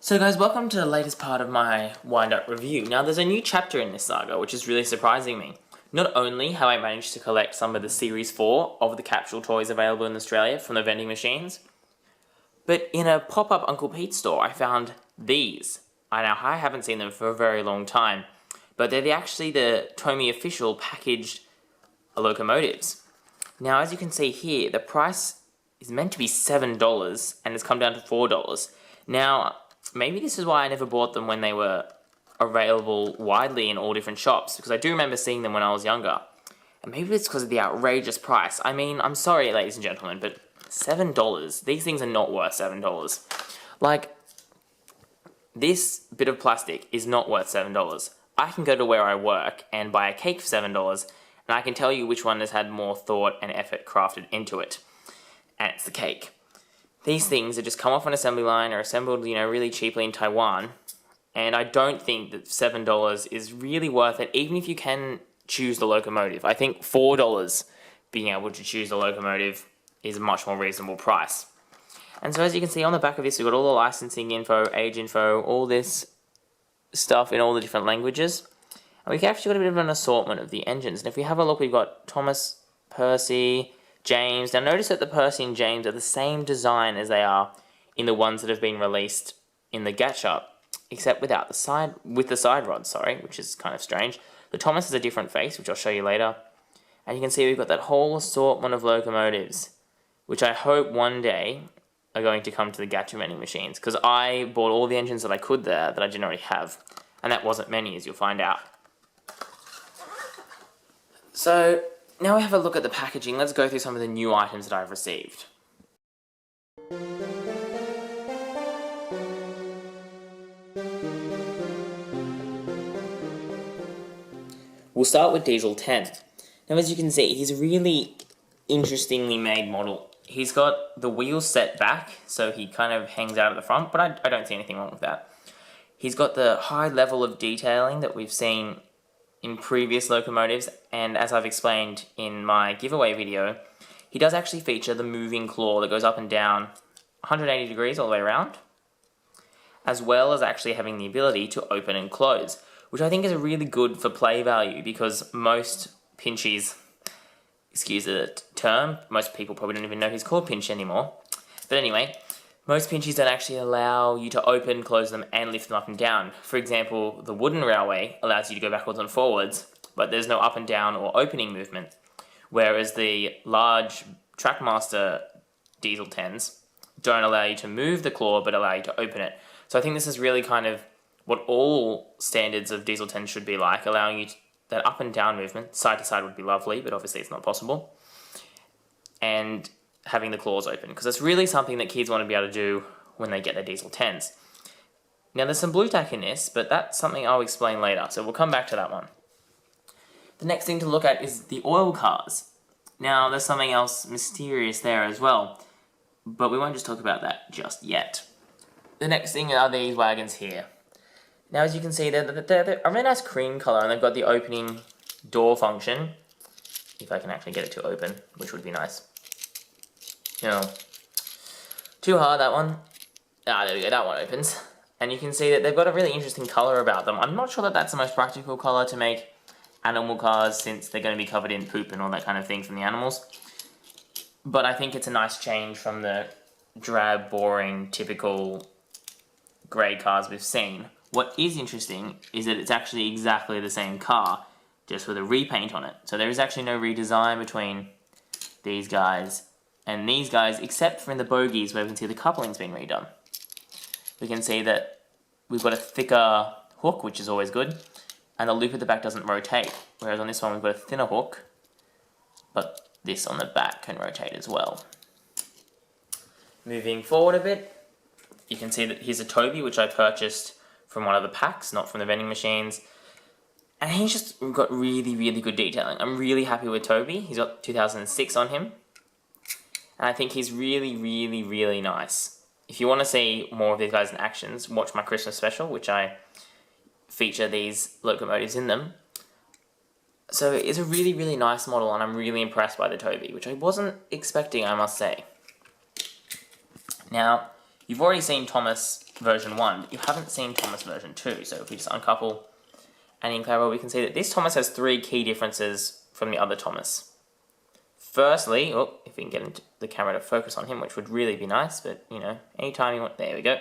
So guys, welcome to the latest part of my wind-up review. Now there's a new chapter in this saga, which is really surprising me. Not only have I managed to collect some of the Series 4 of the capsule toys available in Australia from the vending machines, but in a pop-up Uncle Pete's store I found these. I haven't seen them for a very long time, but they're actually the TOMY official packaged locomotives. Now as you can see here, the price is meant to be $7 and it's come down to $4. Now, maybe this is why I never bought them when they were available widely in all different shops, because I do remember seeing them when I was younger. And maybe it's because of the outrageous price. I mean, I'm sorry, ladies and gentlemen, but $7, these things are not worth $7. Like, this bit of plastic is not worth $7. I can go to where I work and buy a cake for $7, and I can tell you which one has had more thought and effort crafted into it. And it's the cake. These things are just come off an assembly line or assembled, really cheaply in Taiwan. And I don't think that $7 is really worth it, even if you can choose the locomotive. I think $4 being able to choose the locomotive is a much more reasonable price. And so as you can see on the back of this, we've got all the licensing info, age info, all this stuff in all the different languages. And we've actually got a bit of an assortment of the engines. And if we have a look, we've got Thomas, Percy, James. Now notice that the Percy and James are the same design as they are in the ones that have been released in the gacha, except with the side rods, which is kind of strange. The Thomas has a different face, which I'll show you later. And you can see we've got that whole assortment of locomotives, which I hope one day are going to come to the gacha vending machines, because I bought all the engines that I could there that I didn't already have, and that wasn't many, as you'll find out. So now we have a look at the packaging. Let's go through some of the new items that I've received. We'll start with Diesel 10. Now as you can see, he's a really interestingly made model. He's got the wheels set back, so he kind of hangs out at the front, but I don't see anything wrong with that. He's got the high level of detailing that we've seen in previous locomotives, and as I've explained in my giveaway video, he does actually feature the moving claw that goes up and down 180 degrees all the way around, as well as actually having the ability to open and close, which I think is really good for play value, because most pinchies, excuse the term, most people probably don't even know he's called pinch anymore, but anyway, most pinchies don't actually allow you to open, close them, and lift them up and down. For example, the wooden railway allows you to go backwards and forwards, but there's no up and down or opening movement. Whereas the large Trackmaster Diesel 10s don't allow you to move the claw, but allow you to open it. So I think this is really kind of what all standards of Diesel 10s should be like, allowing you that up and down movement. Side to side would be lovely, but obviously it's not possible. And having the claws open, because it's really something that kids want to be able to do when they get their Diesel 10s. Now there's some blue tack in this, but that's something I'll explain later, so we'll come back to that one. The next thing to look at is the oil cars. Now there's something else mysterious there as well, but we won't just talk about that just yet. The next thing are these wagons here. Now as you can see, they're a really nice cream colour, and they've got the opening door function, if I can actually get it to open, which would be nice. Too hard, that one. Ah, there we go, that one opens. And you can see that they've got a really interesting colour about them. I'm not sure that that's the most practical colour to make animal cars, since they're going to be covered in poop and all that kind of thing from the animals. But I think it's a nice change from the drab, boring, typical grey cars we've seen. What is interesting is that it's actually exactly the same car, just with a repaint on it. So there is actually no redesign between these guys and these guys, except for in the bogies where we can see the coupling's been redone. We can see that we've got a thicker hook, which is always good, and the loop at the back doesn't rotate, whereas on this one we've got a thinner hook, but this on the back can rotate as well. Moving forward a bit, you can see that here's a Toby, which I purchased from one of the packs, not from the vending machines, and he's just got really, really good detailing. I'm really happy with Toby. He's got 2006 on him. And I think he's really, really, really nice. If you want to see more of these guys in actions, watch my Christmas special, which I feature these locomotives in them. So it's a really, really nice model, and I'm really impressed by the Toby, which I wasn't expecting, I must say. Now, You've already seen Thomas version 1, but you haven't seen Thomas version 2. So if we just uncouple Annie and Clara, we can see that this Thomas has 3 key differences from the other Thomas. Firstly, if we can get into the camera to focus on him, which would really be nice, but, you know, anytime you want, there we go.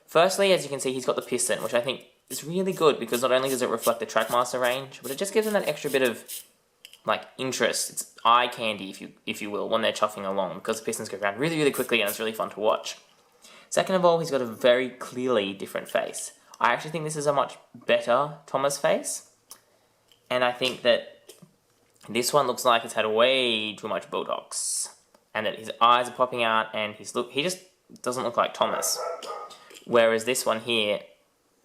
Firstly, as you can see, he's got the piston, which I think is really good, because not only does it reflect the Trackmaster range, but it just gives him that extra bit of, like, interest. It's eye candy, if you will, when they're chuffing along, because the pistons go around really, really quickly, and it's really fun to watch. Second of all, he's got a very clearly different face. I actually think this is a much better Thomas face, and I think that this one looks like it's had way too much Botox, and that his eyes are popping out, and he just doesn't look like Thomas. Whereas this one here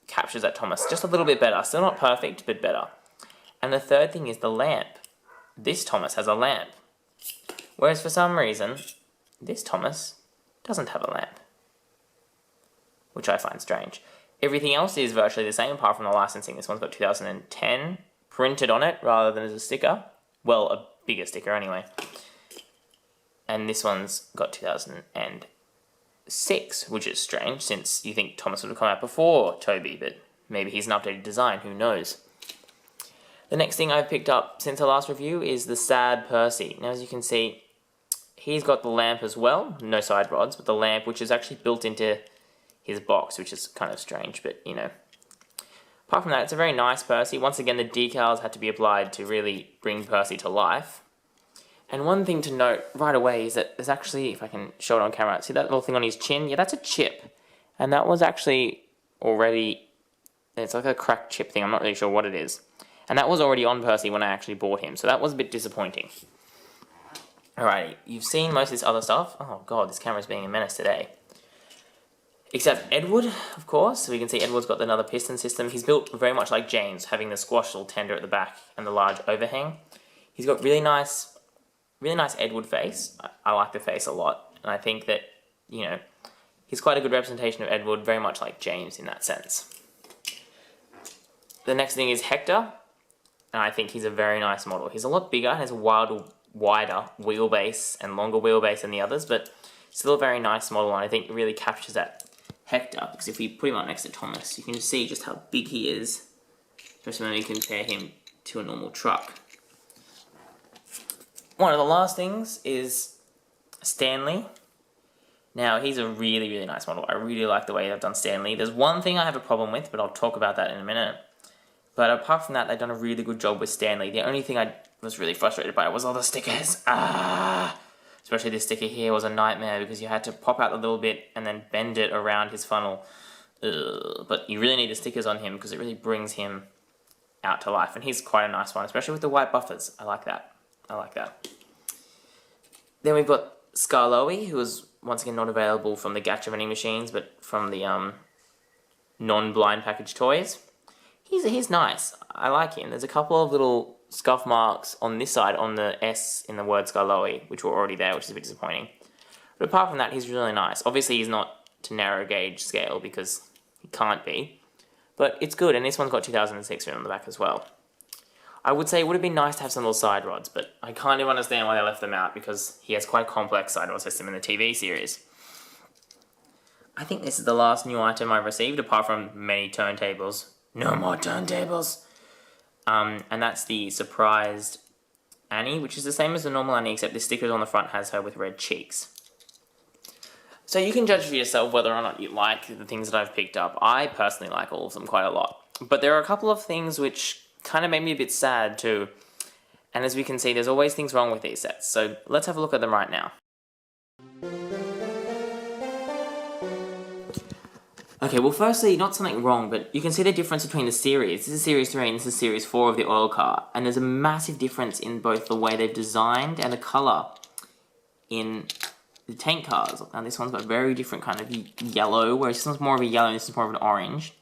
captures that Thomas just a little bit better. Still not perfect, but better. And the third thing is the lamp. This Thomas has a lamp. Whereas for some reason, this Thomas doesn't have a lamp, which I find strange. Everything else is virtually the same apart from the licensing. This one's got 2010 printed on it rather than as a sticker. Well, a bigger sticker anyway. And this one's got 2006, which is strange since you think Thomas would have come out before Toby, but maybe he's an updated design, who knows. The next thing I've picked up since the last review is the Sad Percy. Now, as you can see, he's got the lamp as well, no side rods, but the lamp, which is actually built into his box, which is kind of strange, but, you know. Apart from that, it's a very nice Percy. Once again, the decals had to be applied to really bring Percy to life. And one thing to note right away is that there's actually, if I can show it on camera, see that little thing on his chin? Yeah, that's a chip. And that was actually already, it's like a cracked chip thing, I'm not really sure what it is. And that was already on Percy when I actually bought him, so that was a bit disappointing. Alrighty, you've seen most of this other stuff. Oh god, this camera's being a menace today. Except Edward, of course. So we can see Edward's got another piston system. He's built very much like James, having the squash little tender at the back and the large overhang. He's got really nice Edward face. I like the face a lot. And I think that, you know, he's quite a good representation of Edward, very much like James in that sense. The next thing is Hector. And I think he's a very nice model. He's a lot bigger, has a wider wheelbase and longer wheelbase than the others, but still a very nice model, and I think it really captures that Hector, because if we put him up next to Thomas, you can just see just how big he is, especially when we compare him to a normal truck. One of the last things is Stanley. Now, he's a really, really nice model. I really like the way they've done Stanley. There's one thing I have a problem with, but I'll talk about that in a minute. But apart from that, they've done a really good job with Stanley. The only thing I was really frustrated by was all the stickers. Especially this sticker here was a nightmare because you had to pop out the little bit and then bend it around his funnel. But you really need the stickers on him because it really brings him out to life. And he's quite a nice one, especially with the white buffers. I like that. I like that. Then we've got Skarloey, who is once again not available from the Gacha vending machines, but from the non-blind package toys. He's nice. I like him. There's a couple of little scuff marks on this side on the S in the word Skarloey, which were already there, which is a bit disappointing. But apart from that, he's really nice. Obviously, he's not to narrow gauge scale because he can't be. But it's good, and this one's got 2006 written on the back as well. I would say it would have been nice to have some little side rods, but I kind of understand why they left them out because he has quite a complex side rod system in the TV series. I think this is the last new item I've received, apart from many turntables. No more turntables! And that's the surprised Annie, which is the same as the normal Annie, except the sticker on the front has her with red cheeks. So you can judge for yourself whether or not you like the things that I've picked up. I personally like all of them quite a lot. But there are a couple of things which kind of made me a bit sad too. And as we can see, there's always things wrong with these sets. So let's have a look at them right now. Okay, well firstly, not something wrong, but you can see the difference between the series. This is Series 3 and this is Series 4 of the oil car. And there's a massive difference in both the way they've designed and the colour in the tank cars. Now this one's got a very different kind of yellow, whereas this one's more of a yellow and this is more of an orange.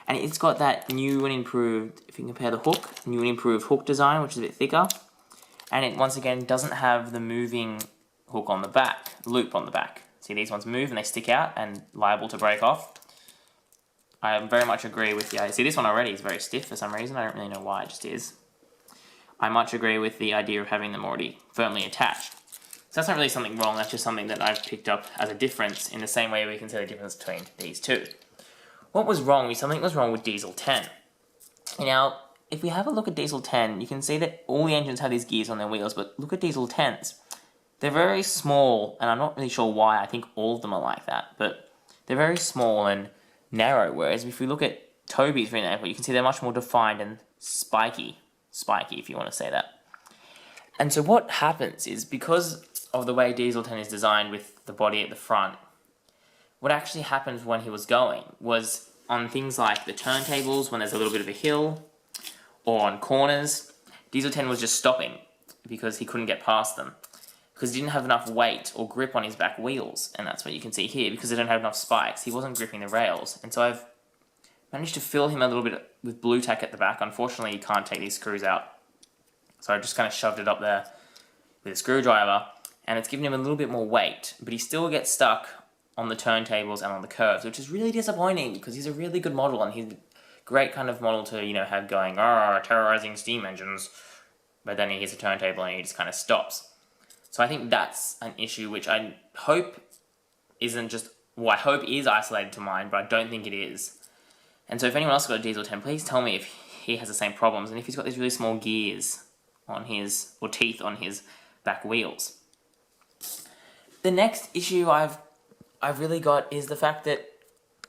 And it's got that new and improved, if you compare the hook, new and improved hook design, which is a bit thicker. And it, once again, doesn't have the moving hook on the back, loop on the back. See, these ones move and they stick out and liable to break off. I very much agree with the idea. See, this one already is very stiff for some reason. I don't really know why, it just is. I much agree with the idea of having them already firmly attached. So that's not really something wrong, that's just something that I've picked up as a difference in the same way we can see the difference between these two. What was wrong is something was wrong with Diesel 10. Now, if we have a look at Diesel 10, you can see that all the engines have these gears on their wheels, but look at Diesel 10s. They're very small, and I'm not really sure why, I think all of them are like that, but they're very small and narrow, whereas if we look at Toby's, for example, you can see they're much more defined and spiky if you want to say that. And so what happens is, because of the way Diesel 10 is designed with the body at the front, what actually happened when he was going was on things like the turntables, when there's a little bit of a hill, or on corners, Diesel 10 was just stopping because he couldn't get past them. Because he didn't have enough weight or grip on his back wheels, and that's what you can see here, because they don't have enough spikes, he wasn't gripping the rails, and so I've managed to fill him a little bit with blue tack at the back. Unfortunately, you can't take these screws out, so I just kind of shoved it up there with a screwdriver, and it's given him a little bit more weight, but he still gets stuck on the turntables and on the curves, which is really disappointing, because he's a really good model, and he's a great kind of model to, you know, have going, terrorizing steam engines, but then he hits a turntable and he just kind of stops. So I think that's an issue which I hope isn't just, well, I hope is isolated to mine, but I don't think it is. And so if anyone else has got a Diesel 10, please tell me if he has the same problems, and if he's got these really small gears on his, or teeth on his back wheels. The next issue I've really got is the fact that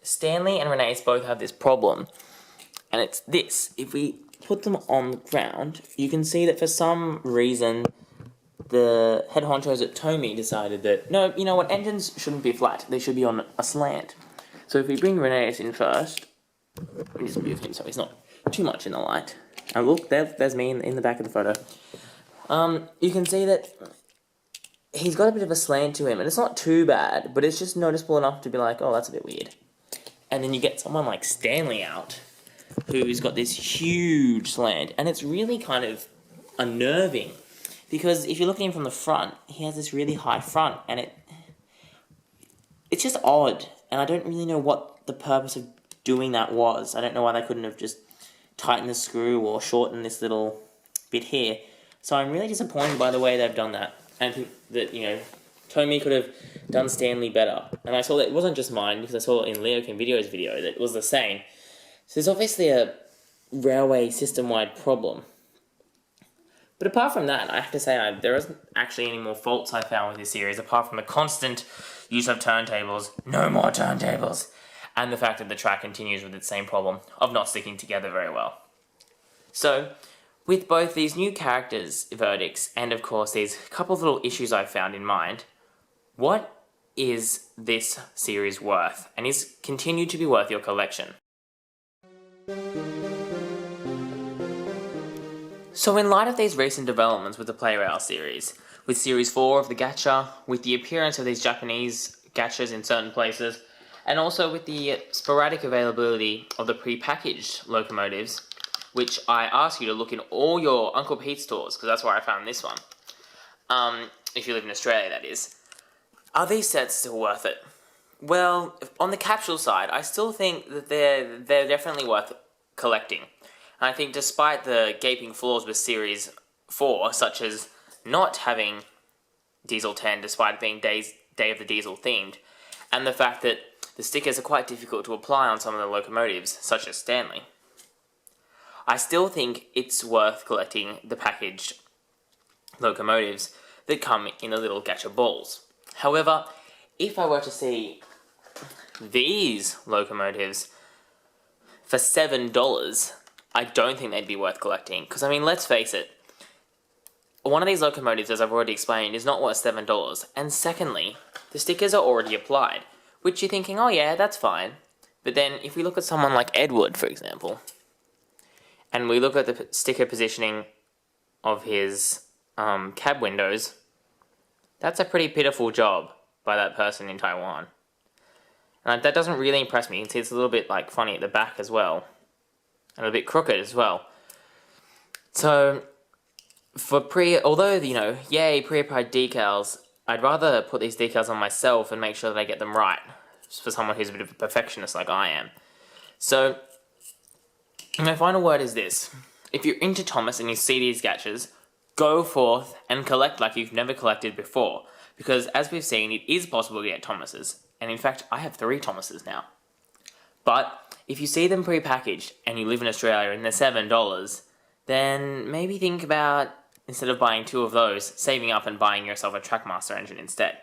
Stanley and Renee's both have this problem, and it's this. If we put them on the ground, you can see that for some reason the head honchos at TOMY decided that, no, you know what, engines shouldn't be flat, they should be on a slant. So if we bring Renee's in first, let me just move him so he's not too much in the light. And look, there's me in the back of the photo. You can see that he's got a bit of a slant to him, and it's not too bad, but it's just noticeable enough to be like, oh, that's a bit weird. And then you get someone like Stanley out, who's got this huge slant, and it's really kind of unnerving. Because if you look at him from the front, he has this really high front, and it's just odd, and I don't really know what the purpose of doing that was. I don't know why they couldn't have just tightened the screw or shortened this little bit here. So I'm really disappointed by the way they've done that. And I think that, you know, TOMY could have done Stanley better. And I saw that it wasn't just mine, because I saw it in Leo Kim Video's video that it was the same. So there's obviously a railway system-wide problem. But apart from that, I have to say there isn't actually any more faults I found with this series, apart from the constant use of turntables, no more turntables, and the fact that the track continues with its same problem of not sticking together very well. So, with both these new characters' verdicts, and of course these couple of little issues I've found in mind, what is this series worth, and is continued to be worth your collection? So in light of these recent developments with the Play-Rail series, with Series 4 of the gacha, with the appearance of these Japanese gachas in certain places, and also with the sporadic availability of the pre-packaged locomotives, which I ask you to look in all your Uncle Pete stores, because that's where I found this one. If you live in Australia, that is. Are these sets still worth it? Well, on the capsule side, I still think that they're definitely worth collecting. And I think despite the gaping flaws with Series 4, such as not having Diesel 10 despite it being Day of the Diesel themed, and the fact that the stickers are quite difficult to apply on some of the locomotives, such as Stanley, I still think it's worth collecting the packaged locomotives that come in the little gacha balls. However, if I were to see these locomotives for $7, I don't think they'd be worth collecting. Because, I mean, let's face it, one of these locomotives, as I've already explained, is not worth $7. And secondly, the stickers are already applied, which you're thinking, oh yeah, that's fine. But then, if we look at someone like Edward, for example, and we look at the sticker positioning of his cab windows, that's a pretty pitiful job by that person in Taiwan. And that doesn't really impress me. You can see it's a little bit like funny at the back as well. And a bit crooked as well. So, for although, you know, yay, pre-applied decals, I'd rather put these decals on myself and make sure that I get them right. For someone who's a bit of a perfectionist like I am. So, my final word is this. If you're into Thomas and you see these gachas, go forth and collect like you've never collected before. Because as we've seen, it is possible to get Thomases. And in fact, I have 3 Thomases now. But if you see them pre-packaged and you live in Australia and they're $7, then maybe think about, instead of buying 2 of those, saving up and buying yourself a Trackmaster engine instead.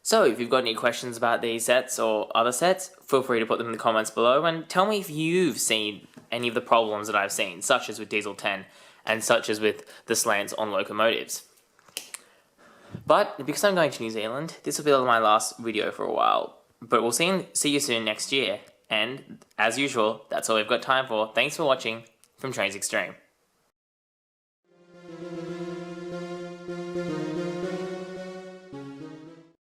So if you've got any questions about these sets or other sets, feel free to put them in the comments below and tell me if you've seen any of the problems that I've seen, such as with Diesel 10 and such as with the slants on locomotives. But because I'm going to New Zealand, this will be my last video for a while. But we'll see you soon next year. And as usual, that's all we've got time for. Thanks for watching from TrainzXtreme.